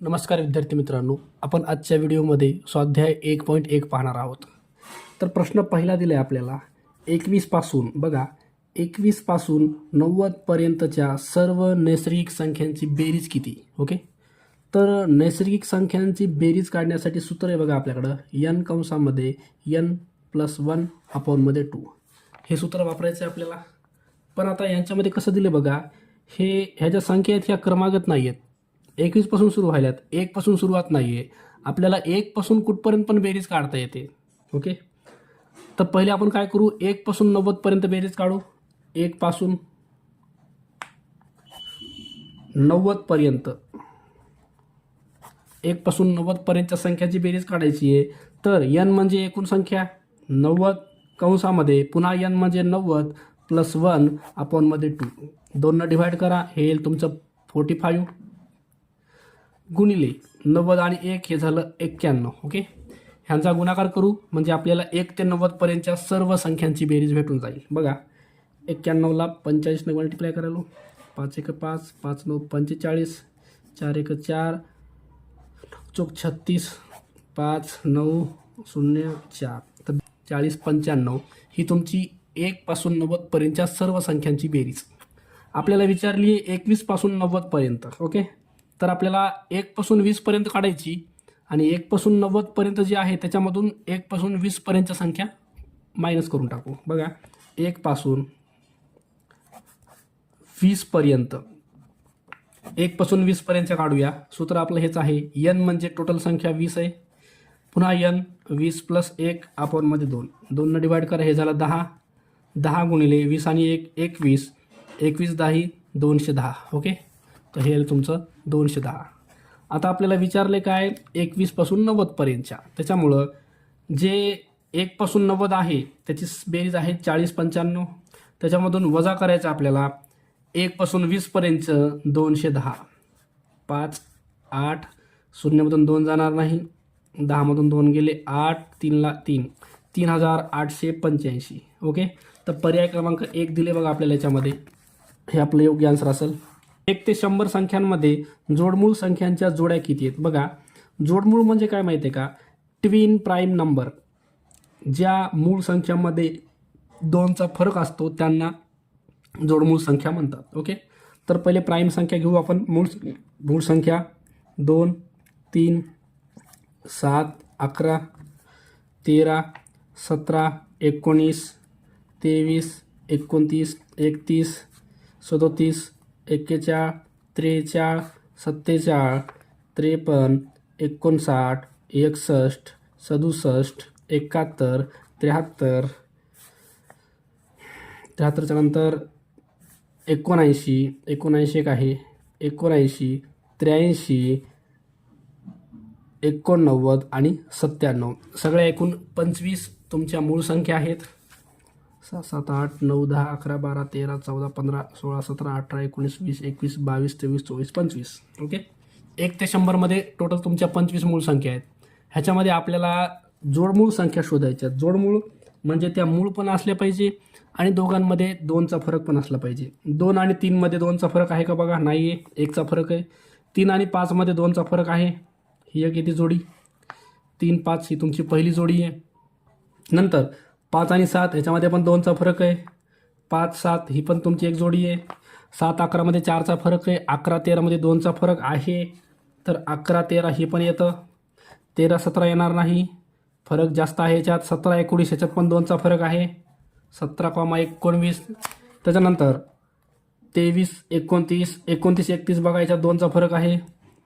नमस्कार विद्यार्थी मित्रांनो, आपण आजच्या व्हिडिओमध्ये स्वाध्याय 1.1 पाहणार आहोत. तर प्रश्न पहिला दिला आहे आपल्याला 21 पासून. बघा, 21 पासून 90 पर्यंतच्या सर्व नैसर्गिक संख्यांची बेरीज किती. ओके, तर नैसर्गिक संख्यांची बेरीज काढण्यासाठी सूत्र आहे बघा आपल्याकडं, n कंसामध्ये n + 1/2 हे सूत्र वापरायचं आहे आपल्याला. पण आता यांच्यामध्ये कसं दिले बघा, ह्या ज्या संख्या आहेत ह्या क्रमागत नाही आहेत. 21 पासून सुरू व्हायल्यात, 1 पासून सुरुवात नाही आहे. आपल्याला 1 पासून कुठपर्यंत पण बेरीज काढता येते. ओके, तर पहिले आपण काय करू, 1 पासून 90 पर्यंत बेरीज काढू. 1 पासून 90 पर्यंत, 1 पासून 90 पर्यंतच्या संख्याची बेरीज काढायची आहे. तर n म्हणजे एकूण संख्या 90 कंसामध्ये पुन्हा n म्हणजे 90 + 1/2. 2 डिवाइड करा, हे येईल तुमचं 45 गुणिले 90 आणि 1 हे झालं 91. ओके, ह्यांचा गुणाकार करू म्हणजे आपल्याला 1 ते 90 पर्यंतच्या सर्व संख्यांची बेरीज भेटून जाईल. बघा, 91ला 45ने मल्टिप्लाय करायलो, 5 × 5, 5 × 9 = 45, 4 × 4 = 36, 5 × 9 = 0 4, तर 40 × 95 ही तुमची 1 पासून 90 पर्यंतच्या सर्व संख्यांची बेरीज. आपल्याला विचारली आहे 21 पासून 90 पर्यंत. ओके, तर आपल्याला 1 पासून 20 पर्यंत काढायची आणि 1 पासून 90 पर्यंत जी आहे त्याच्यामधून 1 पासून 20 पर्यंतच्या संख्या मायनस करून टाकू. बघा, 1 पासून 20 पर्यंत, 1 पासून 20 पर्यंतच्या काढूया. सूत्र आपलं हेच आहे, n म्हणजे टोटल संख्या 20 आहे. पुन्हा n 20 + 1/2. 2 डिवाइड करा, हे झालं 10. 10 गुणिले 20 आणि 1 21, 21 10 210. ओके, तर हे तुमचं 210. आता आपल्याला विचारले काय, 21 पासून 90 पर्यंतच्या, त्याच्यामुळं जे 1 पासून 90 आहे त्याची बेरीज आहे 40 95. त्याच्यामधून वजा करायचं आपल्याला 1 पासून 20 पर्यंत 210. 5 8 0मधून 2 जाणार नाही, 10मधून 2 गेले, 8 3ला 3 3885. ओके, तर पर्याय क्रमांक 1 दिले बघा आपल्याला याच्यामध्ये, हे आपलं योग्य आन्सर असेल. 1 ते 100 संख्यांमध्ये जोडमूळ संख्यांच्या जोड्या किती आहेत. बघा, जोडमूळ म्हणजे काय माहिती आहे का, ट्विन प्राईम नंबर. ज्या मूळ संख्यामध्ये 2चा फरक असतो त्यांना जोडमूळ संख्या म्हणतात. ओके, तर पहिले प्राईम संख्या घेऊ आपण. मूळ संख्या 2 3 7 11 13 17 19 23 29 31 37 41 43 47 53 59 61 67 71 73 73च्या नंतर 79 79 एक आहे, 79 83 89 आणि 97. सगळ्या एकूण 25 तुमच्या मूळ संख्या आहेत. 6 7 8 9 10 11 12 13 14 15 16 17 18 19 20 21 22 23 24 25. ओके, 1 ते 100 मध्ये टोटल तुमच्या 25 मूळ संख्या आहेत. ह्याच्यामध्ये आपल्याला जोडमूळ संख्या शोधायच्या. जोडमूळ म्हणजे त्या मूळ पण असल्या पाहिजे आणि दोघांमध्ये 2चा फरक पण असला पाहिजे. 2 आणि 3 मध्ये 2चा फरक आहे का बघा, नाही आहे, 1चा फरक आहे. 3 आणि 5 मध्ये 2चा फरक आहे, ही एक येते जोडी. 3 5 ही तुमची पहिली जोडी आहे. नंतर 5 आणि 7 ह्याच्यामध्ये पण 2चा फरक आहे. 5 7 ही पण तुमची एक जोडी आहे. 7 11 मध्ये 4चा फरक आहे. 11 13 मध्ये 2चा फरक आहे, तर 11 13 ही पण येतं. 13 17 येणार नाही, फरक जास्त आहे ह्याच्यात. 17 19 ह्याच्यात पण 2चा फरक आहे, 17,19. त्याच्यानंतर 23 29 29 31 बघा, याच्यात 2चा फरक आहे,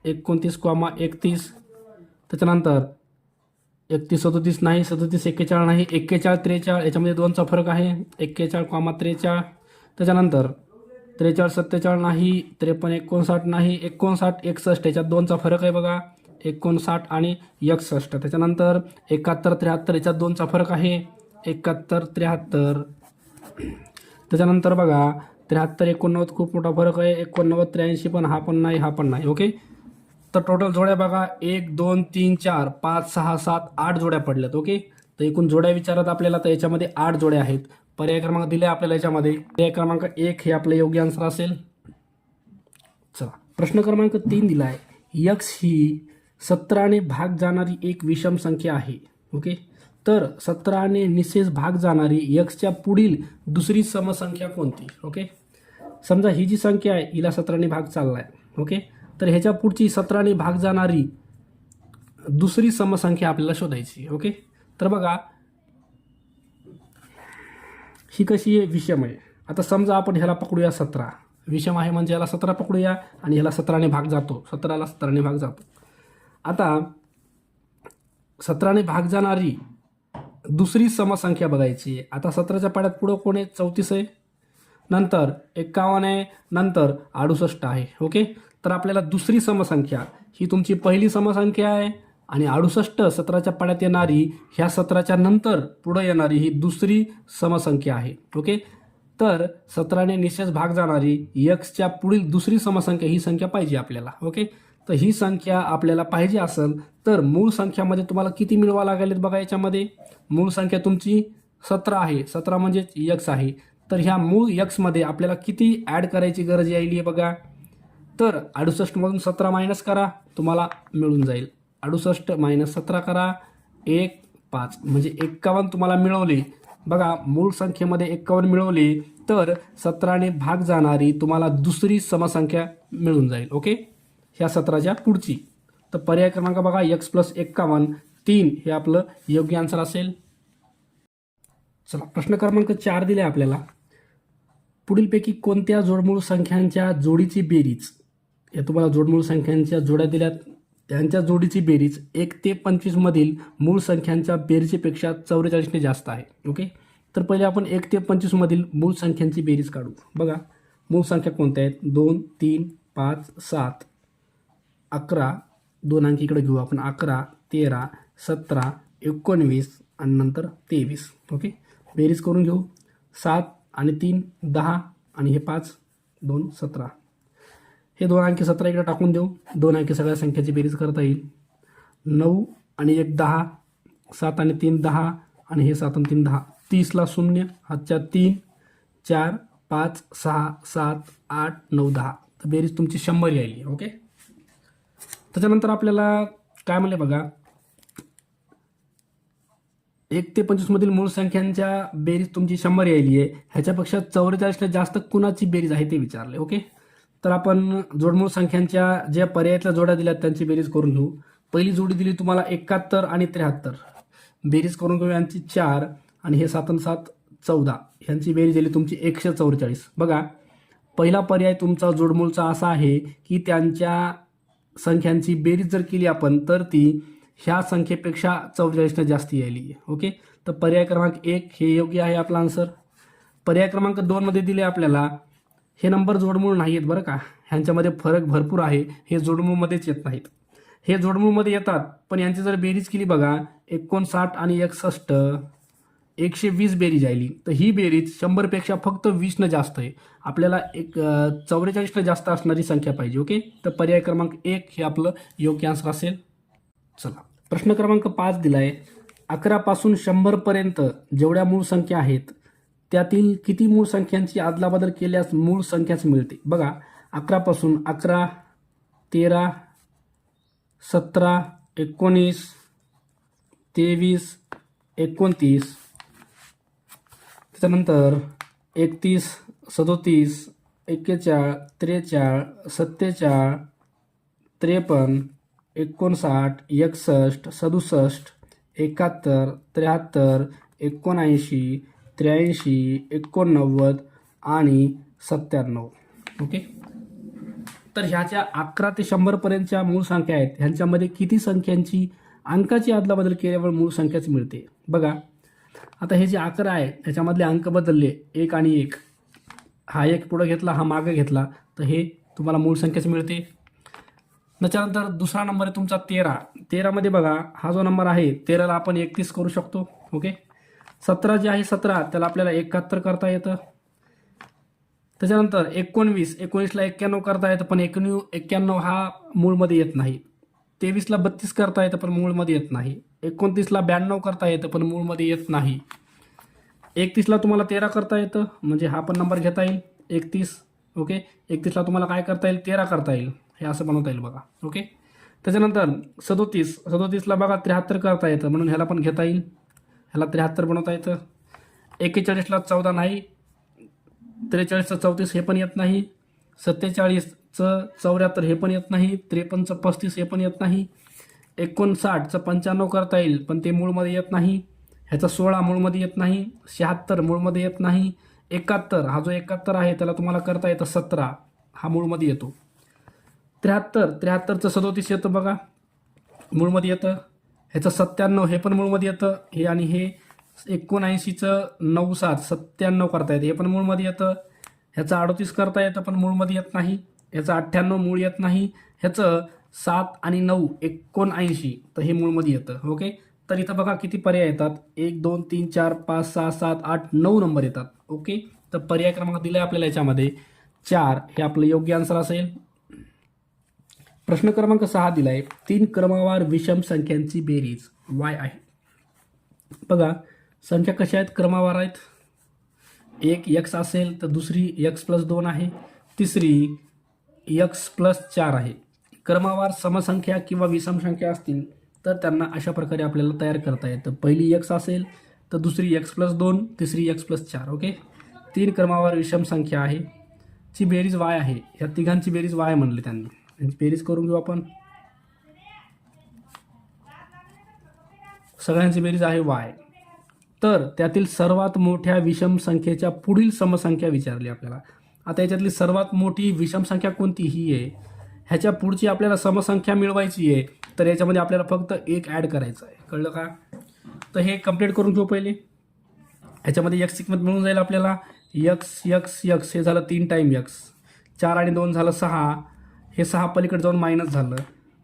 29,31. त्याच्यानंतर 31 37 नाही, 37 41 नाही, 41 43 याच्यामध्ये 2चा फरक आहे, 41,43. त्याच्यानंतर 43 47 नाही, 53 59 नाही, 59 61 याच्यात 2चा फरक आहे बघा, 59 आणि 61. त्याच्यानंतर 71 73 याच्यात 2चा फरक आहे, 71 73. त्याच्यानंतर बघा 73 89 खूप मोठा फरक आहे, 89 83 पण हा पण नाही, हा पण नाही. ओके, तर टोटल जोड्या बघा 1 2 3 4 5 6 7 8 जोड्या पडल्यात. ओके, तर एकूण जोड्या विचारत आपल्याला, तर याच्यामध्ये 8 जोड्या आहेत. पर्याय क्रमांक दिले आपल्याला याच्यामध्ये, पर्याय क्रमांक 1 हे आपलं योग्य आन्सर असेल. चला, प्रश्न क्रमांक 3 दिला आहे, यक्स ही 17ने भाग जाणारी एक विषम संख्या आहे. ओके, तर 17ने निशेष भाग जाणारी यक्सच्या पुढील दुसरी समसंख्या कोणती? ओके, समजा ही जी संख्या आहे हिला 17ने भाग चाललाय. ओके, तर ह्याच्या पुढची 17ने भाग जाणारी दुसरी समसंख्या आपल्याला शोधायची. ओके, तर बघा ही कशी आहे? विषम आहे. आता समजा आपण ह्याला पकडूया 17. विषम आहे म्हणजे ह्याला 17 पकडूया आणि ह्याला 17ने भाग जातो. 17ला 17ने भाग जातो. आता 17ने भाग जाणारी दुसरी समसंख्या बघायची. आता 17च्या पाड्यात पुढं कोण आहे? 34 आहे, नंतर 51 आहे, नंतर 68 आहे. ओके, तर आपल्याला दुसरी समसंख्या ही तुमची पहिली समसंख्या आहे आणि 68 17च्या पाड्यात येणारी ह्या 17च्या नंतर पुढे येणारी ही दुसरी समसंख्या आहे. ओके, तर 17ने निशेष भाग जाणारी यक्सच्या पुढील दुसरी समसंख्या ही संख्या पाहिजे आपल्याला. ओके, तर ही संख्या आपल्याला पाहिजे असेल तर मूळ संख्यामध्ये तुम्हाला किती मिळवा लागेल बघा. याच्यामध्ये मूळ संख्या तुमची 17 आहे. 17 म्हणजे यक्स आहे. तर ह्या मूळ यक्समध्ये आपल्याला किती ॲड करायची गरज यायली आहे बघा. तर 68मधून 17 मायनस करा, तुम्हाला मिळून जाईल. 68 मायनस 17 करा, 1 5 म्हणजे 51 तुम्हाला मिळवले. बघा मूळ संख्येमध्ये 51 मिळवले तर 17ने भाग जाणारी तुम्हाला दुसरी समसंख्या मिळून जाईल. ओके, ह्या 17च्या पुढची. तर पर्याय क्रमांक बघा x + 51 3 हे आपलं योग्य आन्सर असेल. चला प्रश्न क्रमांक 4 दिले आपल्याला. पुढीलपैकी कोणत्या जोडमूळ संख्यांच्या जोडीची बेरीज, या तुम्हाला जोडमूळ संख्यांच्या जोड्या दिल्यात, त्यांच्या जोडीची बेरीज 1 ते 25 मधील मूळ संख्यांच्या बेरीजपेक्षा 44ने जास्त आहे. ओके, तर पहिले आपण 1 ते 25 मधील मूळ संख्यांची बेरीज काढू. बघा मूळ संख्या कोणत्या आहेत? 2 3 5 7 11, 2 अंक इकडे घेऊ आपण. 11 13 17 19 आणि नंतर 23. ओके, बेरीज करून घेऊ. 7 आणि 3 10 आणि हे 5 2 17. हे 2 अंकी 17 इकडे टाकून देऊ. 2 अंकी सगळ्या संख्याची बेरीज करता येईल. 9 आणि 1 10, 7 आणि 3 10 आणि हे 7 आणि 3 10. 30ला 0, हातच्या 3 4 5 6 7 8 9 10. तर बेरीज तुमची 100 यायली. ओके, त्याच्यानंतर आपल्याला काय म्हणले बघा, 1 ते 25 मधील मूळ संख्यांच्या बेरीज तुमची 100 यायली आहे. ह्याच्यापेक्षा 44ने जास्त कुणाची बेरीज आहे ते विचारले. ओके, तर आपण जोडमूळ संख्यांच्या ज्या पर्यायातल्या जोड्या दिल्यात त्यांची बेरीज करून घेऊ. पहिली जोडी दिली तुम्हाला 71 आणि 73. बेरीज करून घेऊ. यांची 4 आणि हे 7 आणि 7 14. ह्यांची बेरीज दिली तुमची 144. बघा पहिला पर्याय तुमचा जोडमूळचा असा आहे की त्यांच्या संख्यांची बेरीज जर केली आपण तर ती ह्या संख्येपेक्षा 44ने जास्त यायली आहे. ओके, तर पर्याय क्रमांक 1 हे योग्य आहे आपला आन्सर. पर्याय क्रमांक 2 मध्ये दिले आपल्याला हे नंबर जोडमूळ नाही आहेत बरं का, ह्यांच्यामध्ये फरक भरपूर आहे. हे जोडमूळमध्येच येत नाहीत. हे जोडमूळमध्ये येतात पण यांची जर बेरीज केली बघा 59 आणि 61 120 बेरीज आली. तर ही बेरीज 100पेक्षा फक्त 20ने जास्त आहे. आपल्याला 44ने जास्त असणारी संख्या पाहिजे. ओके, तर पर्याय क्रमांक 1 हे आपलं योग्य आन्सर असेल. चला प्रश्न क्रमांक 5 दिलाय. 11 पासून 100 पर्यंत जेवढ्या मूळ संख्या आहेत त्यातील किती मूळ संख्यांची अदलाबदल केल्यास मूळ संख्याच मिळते? बघा 11 पासून 11 13 17 19 23 29, त्याच्यानंतर 31 37 41 43 47 53 59 61 67 71 73 79 83 89 आणि 97. ओके, तर ह्याच्या 11 ते 100 पर्यंतच्या मूळ संख्या आहेत. ह्यांच्यामध्ये किती संख्यांची अंकाची अदलाबदल केल्यावर मूळ संख्याच मिळते? बघा आता हे जे 11 आहे ह्याच्यामधले अंक बदलले 1 आणि 1, हा 1 पुढे घेतला हा मागे घेतला तर हे तुम्हाला मूळ संख्याच मिळते. त्याच्यानंतर दुसरा नंबर आहे तुमचा 13. 13 मध्ये बघा हा जो नंबर आहे 13ला आपण 31 करू शकतो. ओके, 17 जे आहे 17 त्याला आपल्याला 71 करता येतं. त्याच्यानंतर 19ला 91 करता येतं पण 91 हा मूळमध्ये येत नाही. 23ला 32 करता येतं पण मूळमध्ये येत नाही. 29ला 92 करता येतं पण मूळमध्ये येत नाही. 31ला तुम्हाला 13 करता येतं म्हणजे हा पण नंबर घेता येईल 31. ओके, 31ला तुम्हाला काय करता येईल 13 करता येईल, हे असं बनवता येईल बघा. ओके, त्याच्यानंतर 37ला बघा 73 करता येतं म्हणून ह्याला पण घेता येईल, ह्याला 73 बनवता येतं. 41ला 14 नाही, 43चं 34 हे पण येत नाही, 47चं 74 हे पण येत नाही, 53चं 35 हे पण येत नाही, 59चं 95 करता येईल पण ते मूळमध्ये येत नाही, ह्याचा 16 मूळमध्ये येत नाही, 76 मूळमध्ये येत नाही, 71 हा जो 71 आहे त्याला तुम्हाला करता येतं 17 हा मूळमध्ये येतो, 73चं 37 येतं बघा मूळमध्ये येतं, ह्याचं 97 हे पण मूळमध्ये येतं, हे आणि हे 79चं 9 7 97 करता येतं हे पण मूळमध्ये येतं, ह्याचं 38 करता येतं पण मूळमध्ये येत नाही, ह्याचं 98 मूळ येत नाही, ह्याचं 7 आणि 9 79 तर हे मूळमध्ये येतं. ओके, तर इथं बघा किती पर्याय येतात, 1 2 3 4 5 6 7 8 9 नंबर येतात. ओके, तर पर्याय क्रमांक दिला आपल्याला याच्यामध्ये 4 हे आपलं योग्य आन्सर असेल. प्रश्न क्रमांक 6 दिलाय 3 क्रमवार विषम संख्यांची बेरीज y आहे. बघा संख्या कशा आहेत, क्रमवार आहेत, एक x असेल तर दुसरी x+2 आहे, तिसरी x+4 आहे. क्रमवार समसंख्या किंवा विषम संख्या असतील तर त्यांना अशा प्रकारे आपल्याला तयार करता येतं. पहिली x असेल तर दुसरी x+2, तिसरी x+4. ओके, 3 क्रमवार विषम संख्या आहे ची बेरीज y आहे. ह्या तिघांची बेरीज y म्हणली त्यांनी, यांची बेरीज करून घेऊ आपण. सगळ्यांची बेरीज आहे y. तर त्यातील सर्वात मोठ्या विषम संख्येच्या पुढील समसंख्या विचारली आपल्याला. आता याच्यातली सर्वात मोठी विषम संख्या कोणती ही आहे, ह्याच्या पुढची आपल्याला समसंख्या मिळवायची आहे तर याच्यामध्ये आपल्याला फक्त एक ॲड करायचं आहे. कळलं का? तर हे कंप्लीट करून घेऊ पहिले. ह्याच्यामध्ये x किंमत मिळून जाईल आपल्याला, x हे झालं 3 टाईम x, 4 आणि 2 झालं 6, हे 6 पलीकडे जाऊन मायनस झालं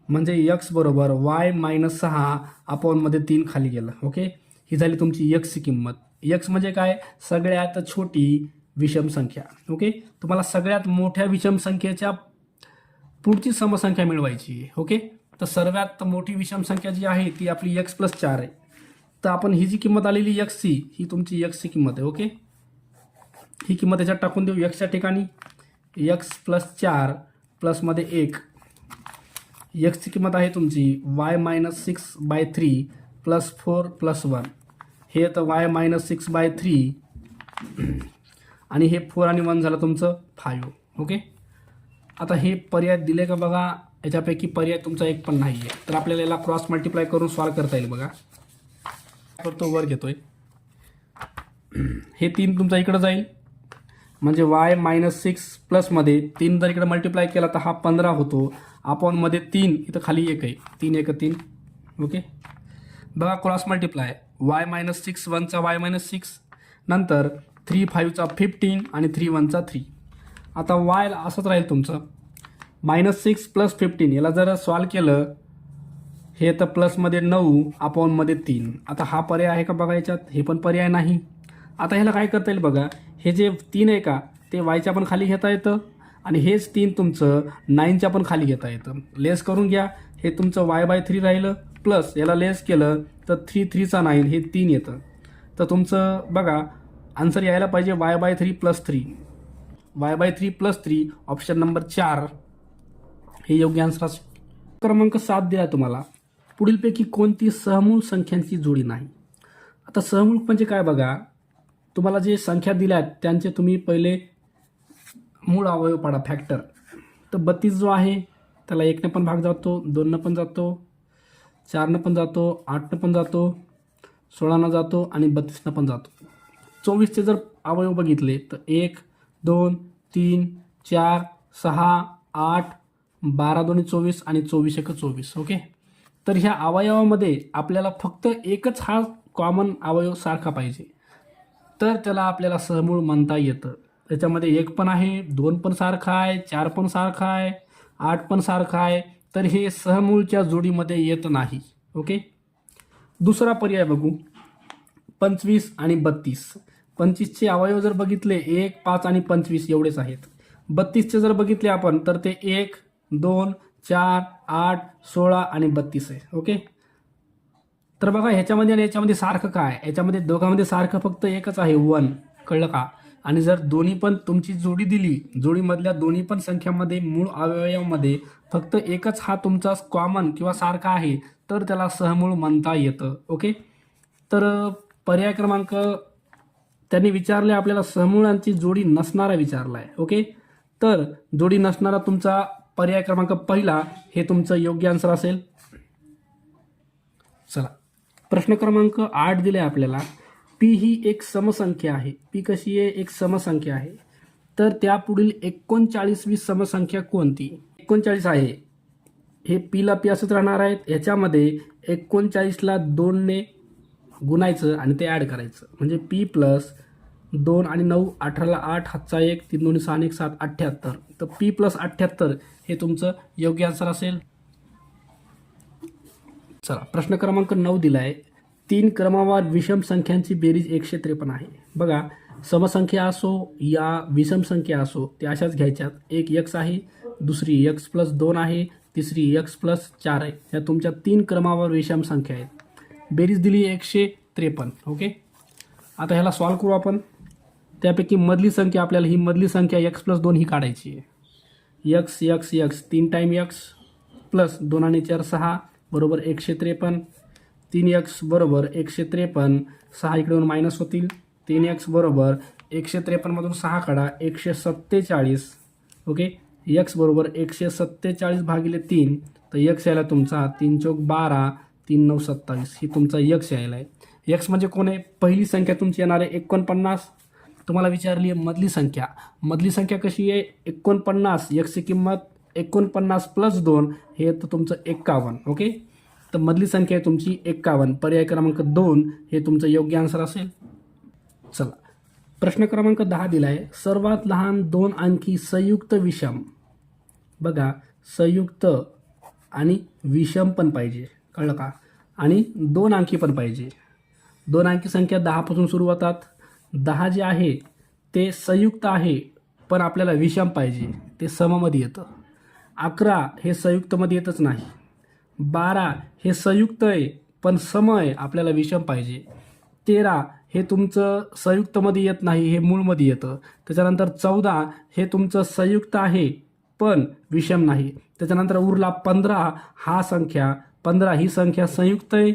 म्हणजे x बरोबर y - 6 अपॉनमध्ये 3 खाली गेलं. ओके, ही झाली तुमची x ची किंमत. x म्हणजे काय, सगळ्यात छोटी विषम संख्या. ओके, तुम्हाला सगळ्यात मोठ्या विषम संख्येच्या पुढची समसंख्या मिळवायची आहे. ओके, तर सर्वात मोठी विषम संख्या जी आहे ती आपली x+4 आहे. तर आपण ही जी किंमत आलेली x ची ही तुमची x ची किंमत आहे. ओके, ही किंमत याच्यात टाकून देऊ x च्या ठिकाणी, x+4 प्लसमध्ये 1, x ची किंमत आहे तुमची y - 6/3 + 4 + 1, हे तर y - 6/3 आणि हे 4 आणि 1 झालं तुमचं 5. ओके, आता हे पर्याय दिले का बघा, याच्यापैकी पर्याय तुमचा एक पण नाही आहे तर आपल्याला याला क्रॉस मल्टिप्लाय करून सॉल्व करता येईल. बघा तो वर घेतोय, हे 3 तुमचा इकडं जाईल म्हणजे y - 6 प्लसमध्ये 3 जर इकडे मल्टिप्लाय केला तर हा 15 होतो, अपॉनमध्ये 3 इथं खाली 1 आहे, 3 1 3. ओके, बघा क्रॉस मल्टिप्लाय, y - 6 1चा y - 6, नंतर 3 5चा 15 आणि 3 1चा 3. आता y असंच राहील तुमचं -6 + 15, याला जर सॉल्व केलं हे तर प्लसमध्ये 9 अपॉनमध्ये 3. आता हा पर्याय आहे का बघा याच्यात, हे पण पर्याय नाही. आता ह्याला काय करता येईल बघा, हे जे 3 आहे का ते yच्या पण खाली घेता येतं आणि हेच 3 तुमचं 9च्या पण खाली घेता येतं. लेस करून घ्या, हे तुमचं y/3 राहिलं, प्लस याला लेस केलं तर 3 3चा 9 हे 3 येतं. तर तुमचं बघा आन्सर यायला पाहिजे y/3 + 3, y/3 + 3 ऑप्शन नंबर 4 हे योग्य आन्सर असेल. क्रमांक 7 दिला तुम्हाला, पुढीलपैकी कोणती सहमूळ संख्यांची जोडी नाही. आता सहमूळ म्हणजे काय बघा, तुम्हाला जे संख्या दिल्यात त्यांचे तुम्ही पहिले मूळ अवयव पाडा, फॅक्टर. तर 32 जो आहे त्याला 1ने पण भाग जातो, 2ने पण जातो, 4ने पण जातो, 8ने पण जातो, 16ने जातो आणि 32ने पण जातो. 24चे जर अवयव बघितले तर 1 2 3 4 6 8 12 2 24 आणि 24 1 24. ओके, तर ह्या अवयवामध्ये आपल्याला फक्त एकच हा कॉमन अवयव सारखा पाहिजे तर त्याला आपल्याला सहमूळ म्हणता येतं. त्याच्यामध्ये 1 पण आहे, 2 पण सारखा आहे, 4 पण सारखा आहे, 8 पण सारखा आहे, तर हे सहमूळच्या जोडीमध्ये येत नाही. ओके, दुसरा पर्याय बघू, 25 आणि 32. 25चे अवयव जर बघितले 1 5 आणि 25 एवढेच आहेत. 32चे जर बघितले आपण तर ते 1 2 4 8 16 आणि 32 आहे. ओके, तर बघा ह्याच्यामध्ये आणि याच्यामध्ये सारखं काय, याच्यामध्ये दोघांमध्ये सारखं फक्त एकच आहे 1. कळलं का? आणि जर दोन्ही पण तुमची जोडी दिली, जोडीमधल्या दोन्ही पण संख्यामध्ये मूळ अवयवामध्ये फक्त एकच हा तुमचा कॉमन किंवा सारखा आहे तर त्याला सहमूळ म्हणता येतं. ओके. तर पर्याय क्रमांक त्यांनी विचारले आपल्याला सहमूळांची जोडी नसणारा विचारला आहे. ओके. तर जोडी नसणारा तुमचा पर्याय क्रमांक पहिला हे तुमचं योग्य आन्सर असेल. चला, प्रश्न क्रमांक 8 दिले आपल्याला. पी ही एक समसंख्या आहे. पी कशी आहे? एक समसंख्या आहे. तर त्यापुढील 39वी समसंख्या कोणती? 39 आहे. हे पीला पी असंच राहणार आहेत. ह्याच्यामध्ये 39ला 2ने गुणायचं आणि ते ॲड करायचं म्हणजे पी प्लस 2 आणि 9, 18ला 8, हातचा 1, 3 2 6 1 7, 78. तर पी प्लस 78 हे तुमचं योग्य आन्सर असेल. चला, प्रश्न क्रमांक 9 दिला आहे. 3 क्रमवार विषम संख्यांची बेरीज 153 आहे. बघा, समसंख्या असो या विषम संख्या असो त्या अशाच घ्यायच्यात. एक x आहे, दुसरी x + 2 आहे, तिसरी x + 4 आहे. या तुमच्या 3 क्रमावार विषम संख्या आहेत. बेरीज दिली 153. ओके. आता ह्याला सॉल्व करू आपण. त्यापैकी मधली संख्या आपल्याला ही मधली संख्या x + 2 ही काढायची आहे. x 3 टाइम x प्लस 2 आणि 4 6 बरोबर 153. 3x बरोबर 153. 6 इकडून मायनस होतील. 3x बरोबर 153 मधून 6 काढा 147. ओके. x बरोबर 147 भागिले 3. तर x यायला तुमचा 3 चौक 12, 3 9 27 ही तुमचा x यायला आहे. x म्हणजे कोण आहे? पहिली संख्या तुमची येणार आहे 49. तुम्हाला विचारली आहे मधली संख्या. मधली संख्या कशी आहे? 49. x ची किंमत 49 + 2 हे तर तुमचं 51. ओके. तर मधली संख्या आहे तुमची 51. पर्याय क्रमांक 2 हे तुमचं योग्य आन्सर असेल. चला, प्रश्न क्रमांक 10 दिला आहे. सर्वात लहान 2 अंकी संयुक्त विषम. बघा, संयुक्त आणि विषम पण पाहिजे, कळलं का? आणि 2 अंकी पण पाहिजे. 2 अंकी संख्या 10 पासून सुरू होतात. 10 जे आहे ते संयुक्त आहे पण आपल्याला विषम पाहिजे, ते सममध्ये येतं. 11 हे संयुक्तमध्ये येतच नाही. 12 हे संयुक्त आहे पण सम आहे, आपल्याला विषम पाहिजे. 13 हे तुमचं संयुक्तमध्ये येत नाही, हे मूळमध्ये येतं. त्याच्यानंतर 14 हे तुमचं संयुक्त आहे पण विषम नाही. त्याच्यानंतर उरला 15 हा संख्या. 15 ही संख्या संयुक्त आहे.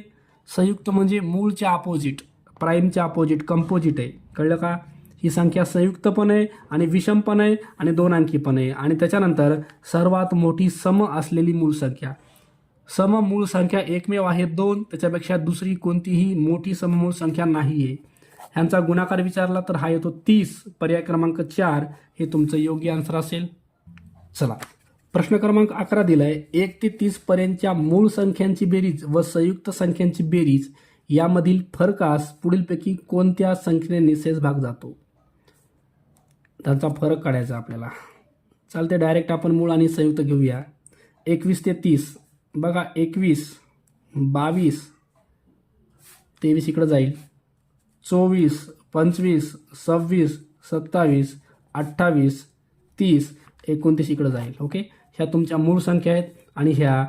संयुक्त म्हणजे मूळच्या अपोजिट, प्राईमच्या अपोजिट, कंपोजिट आहे, कळलं का? ही संख्या संयुक्त पण आहे आणि विषम पण आहे आणि 2 अंकी पण आहे. आणि त्याच्यानंतर सर्वात मोठी सम असलेली मूळ संख्या. सम मूळ संख्या एकमेव आहे 2. त्याच्यापेक्षा दुसरी कोणतीही मोठी सममूळ संख्या नाही आहे. ह्यांचा गुणाकार विचारला तर हा येतो 30. पर्याय क्रमांक 4 हे तुमचं योग्य आन्सर असेल. चला, प्रश्न क्रमांक 11 दिलाय. 1 ते 30 पर्यंतच्या मूळ संख्यांची बेरीज व संयुक्त संख्यांची बेरीज यामधील फरकास पुढीलपैकी कोणत्या संख्येने निःशेष भाग जातो? त्यांचा फरक काढायचा आपल्याला. चालते, डायरेक्ट आपण मूळ आणि संयुक्त घेऊया. 21 ते 30. बघा, 21, 22, 23 इकडं जाईल. 24, 25, 26, 27, 28, 30, 29 इकडं जाईल. ओके. ह्या तुमच्या मूळ संख्या आहेत आणि ह्या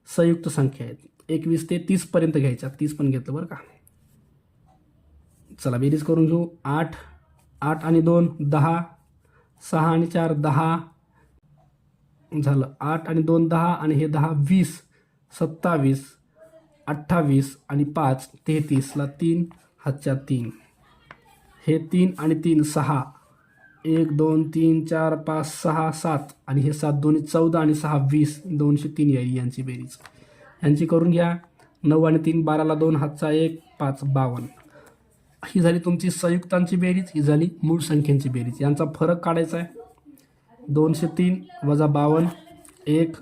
संयुक्त संख्या आहेत. 21 ते 30 पर्यंत घ्यायच्या. 30 पण घेतलं बरं का. चला, बेरीज करून घेऊ. 8 आणि 2 10, 6 आणि 4 10 झालं. 8 आणि 2 10 आणि हे 10 20, 27, 28 आणि 5 33ला 3 हातच्या 3. हे 3 आणि 3 6, 1 2 3 4 5 6 7 आणि हे 7 दोन्ही 14 आणि 6 20, 203 येईल यांची बेरीज. यांची करून घ्या. 9 आणि 3 12ला 2 हातचा 1 5 52. ही झाली तुमची संयुक्तांची बेरीज, ही झाली मूळ संख्यांची बेरीज. यांचा फरक काढायचा आहे. 203 वजा 52 1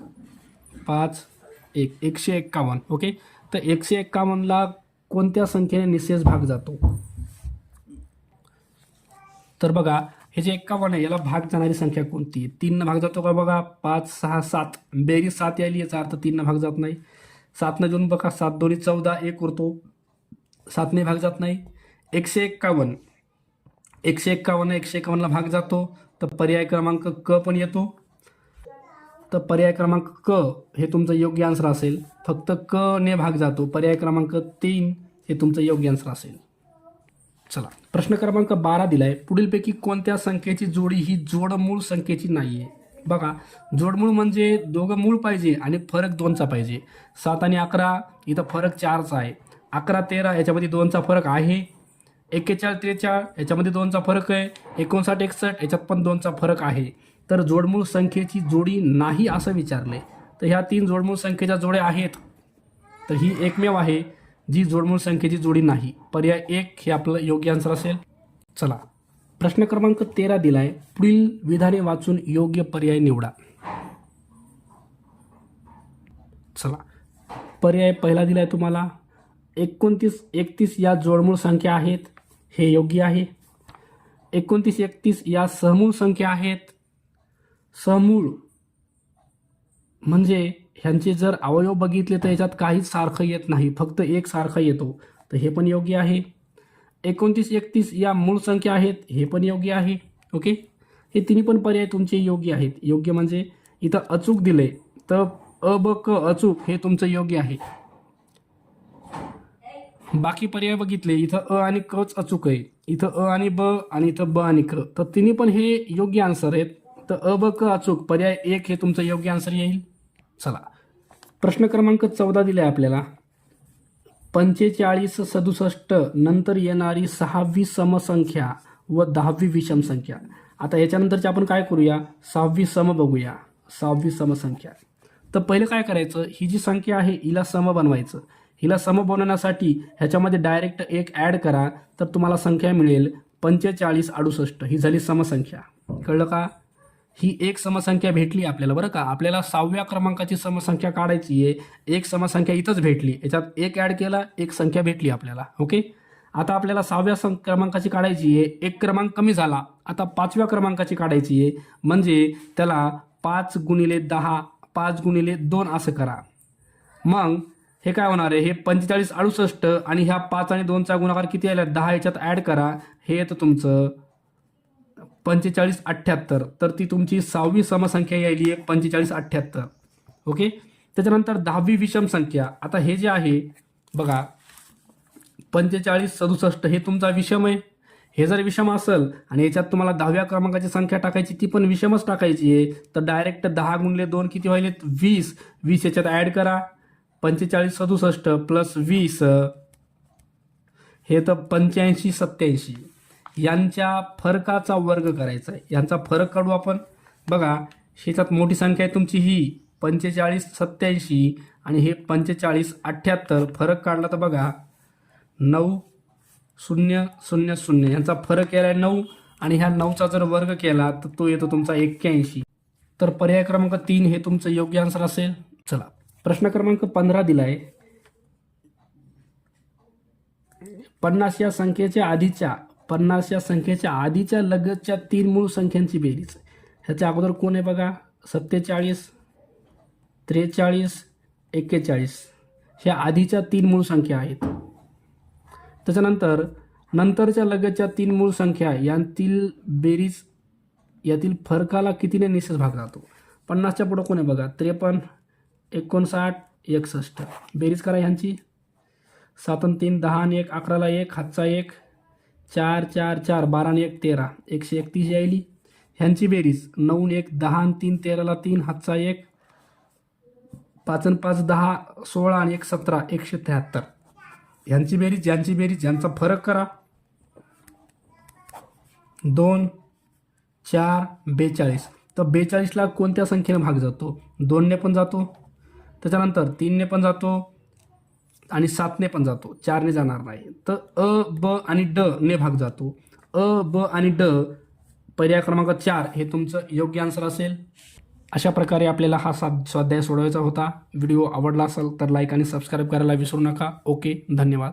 5 1 151. ओके. तर 151ला कोणत्या संख्येने निःशेष भाग जातो? तर बघा, हे जे 51 आहे याला भाग जाणारी संख्या कोणती? 3 भाग जातो का? बघा, 5 6 7 बेरीज 7 यायली, याचा अर्थ 3 भाग जात नाही. 7 देऊन बघा, 7 दोन्ही 14 1 उरतो, 7 भाग जात नाही. 151 151ला भाग जातो. तर पर्याय क्रमांक क पण येतो. तर पर्याय क्रमांक क हे तुमचं योग्य आन्सर असेल. फक्त क ने भाग जातो. पर्याय क्रमांक 3 हे तुमचं योग्य आन्सर असेल. चला, प्रश्न क्रमांक 12 दिलाय. पुढीलपैकी कोणत्या संख्येची जोडी ही जोडमूळ संख्येची नाही आहे? बघा, जोडमूळ म्हणजे दोघं मूळ पाहिजे आणि फरक 2चा पाहिजे. 7 आणि 11 इथं फरक 4चा आहे. 11, 13 याच्यामध्ये 2चा फरक आहे. 41, 43 याच्यामध्ये 2चा फरक आहे. 59, 61 याच्यात पण 2चा फरक आहे. तर जोडमूळ संख्येची जोडी नाही असं विचारले. तर ह्या 3 जोडमूळ संख्येच्या जोड्या आहेत. तर ही एकमेव आहे जी जोडमूळ संख्येची जोडी नाही. पर्याय 1 हे आपलं योग्य आन्सर असेल. चला, प्रश्न क्रमांक 13 दिलाय. पुढील विधाने वाचून योग्य पर्याय निवडा. चला, पर्याय पहिला दिलाय तुम्हाला. 29, 31 या जोडमूळ संख्या आहेत, हे योग्य आहे. 29, 31 या सहमूळ संख्या आहेत. सहमूळ म्हणजे ह्यांचे जर अवयव बघितले तर याच्यात काहीच सारखं येत नाही, फक्त एक सारखा येतो, तर हे पण योग्य आहे. 29, 31 या मूळ संख्या आहेत, हे पण योग्य आहे. ओके, हे तिन्ही पण पर्याय तुमचे योग्य आहेत. योग्य म्हणजे इथं अचूक दिले, तर अ ब क अचूक हे तुमचं योग्य आहे. बाकी पर्याय बघितले, इथं अ आणि कच अचूक आहे, इथं अ आणि ब आणि इथं ब आणि क, तर तिन्ही पण हे योग्य आन्सर आहेत. तर अ ब क अचूक पर्याय 1 हे तुमचं योग्य आन्सर येईल. चला, प्रश्न क्रमांक 14 दिलाय आपल्याला. 45, 67 नंतर येणारी 6वी समसंख्या व 10वी विषम संख्या. आता याच्यानंतरची आपण काय करूया, 6वी सम बघूया. 6वी समसंख्या. तर पहिलं काय करायचं, ही जी संख्या आहे हिला सम बनवायचं. हिला सम बनवण्यासाठी ह्याच्यामध्ये डायरेक्ट 1 ॲड करा, तर तुम्हाला संख्या मिळेल 45, 68. ही झाली समसंख्या. कळलं का? ही एक समसंख्या भेटली आपल्याला, बरं का. आपल्याला 6व्या क्रमांकाची समसंख्या काढायची आहे. एक समसंख्या इथंच भेटली, याच्यात 1 ॲड केला, एक संख्या भेटली आपल्याला. ओके, आता आपल्याला 6व्या क्रमांकाची काढायची आहे. एक क्रमांक कमी झाला, आता 5व्या क्रमांकाची काढायची आहे. म्हणजे त्याला 5 गुणिले 10, 5 गुणिले 2 असं करा. मग हे काय होणार आहे, हे 45, 68 आणि ह्या 5 आणि 2चा गुणाकार किती आला, 10 याच्यात ॲड करा. हे येतं तुमचं 45, 78. तर ती तुमची 6वी समसंख्या यायली आहे 45, 78. ओके, त्याच्यानंतर 10वी विषम संख्या. आता हे जे आहे बघा, 45, 67 हे तुमचा विषम आहे. हे जर विषम असेल आणि याच्यात तुम्हाला 10व्या क्रमांकाची संख्या टाकायची, ती पण विषमच टाकायची आहे, तर डायरेक्ट 10 गुणिले 2 किती व्हायले, 20. 20 याच्यात ॲड करा. 45, 67 प्लस 20 हे तर 85, 87. यांच्या फरकाचा वर्ग करायचा आहे. यांचा फरक काढू आपण. बघा, ह्याच्यात मोठी संख्या आहे तुमची ही 45, 87 आणि हे 45, 78. फरक काढला तर बघा 9, 0, 0, 0 यांचा फरक केला आहे 9 आणि ह्या 9चा जर वर्ग केला तर तो येतो तुमचा 81. तर पर्याय क्रमांक 3 हे तुमचं योग्य आन्सर असेल. चला, प्रश्न क्रमांक 15 दिलाय. 50 या संख्येच्या आधीच्या लगतच्या 3 मूळ संख्यांची बेरीज. ह्याच्या अगोदर कोण आहे बघा, 47, 43, 41 ह्या आधीच्या 3 मूळ संख्या आहेत. त्याच्यानंतर नंतरच्या लगतच्या 3 मूळ संख्या यांतील बेरीज, यातील फरकाला कितीने निशेष भाग जातो. 50च्या पुढं कोण आहे बघा, 53, 59, 61. बेरीज करा ह्यांची. 7 आणि 3 10 आणि 1 11ला 1, हातचा 1, 4, 4, 4 12 आणि 1 13, 131 यायली. ह्यांची बेरीज 9 आणि 1 10 आणि 3 13ला 3, हातचा 1, 5 आणि 5 10 16 आणि 1 17, 173. ह्यांची बेरीज, यांचा फरक करा. 2, 4, 42. तर 42ला कोणत्या संख्येने भाग जातो, 2ने पण जातो, त्याच्यानंतर 3ने पण जातो आणि 7ने पण जातो, 4ने जाणार नाही. तर अ ब आणि ड ने भाग जातो. अ ब आणि ड पर्याय क्रमांक 4 हे तुमचं योग्य आन्सर असेल. अशा प्रकारे आपल्याला हा स्वाध्याय सोडवायचा होता. व्हिडिओ आवडला असेल तर लाईक आणि सबस्क्राईब करायला विसरू नका. ओके, धन्यवाद.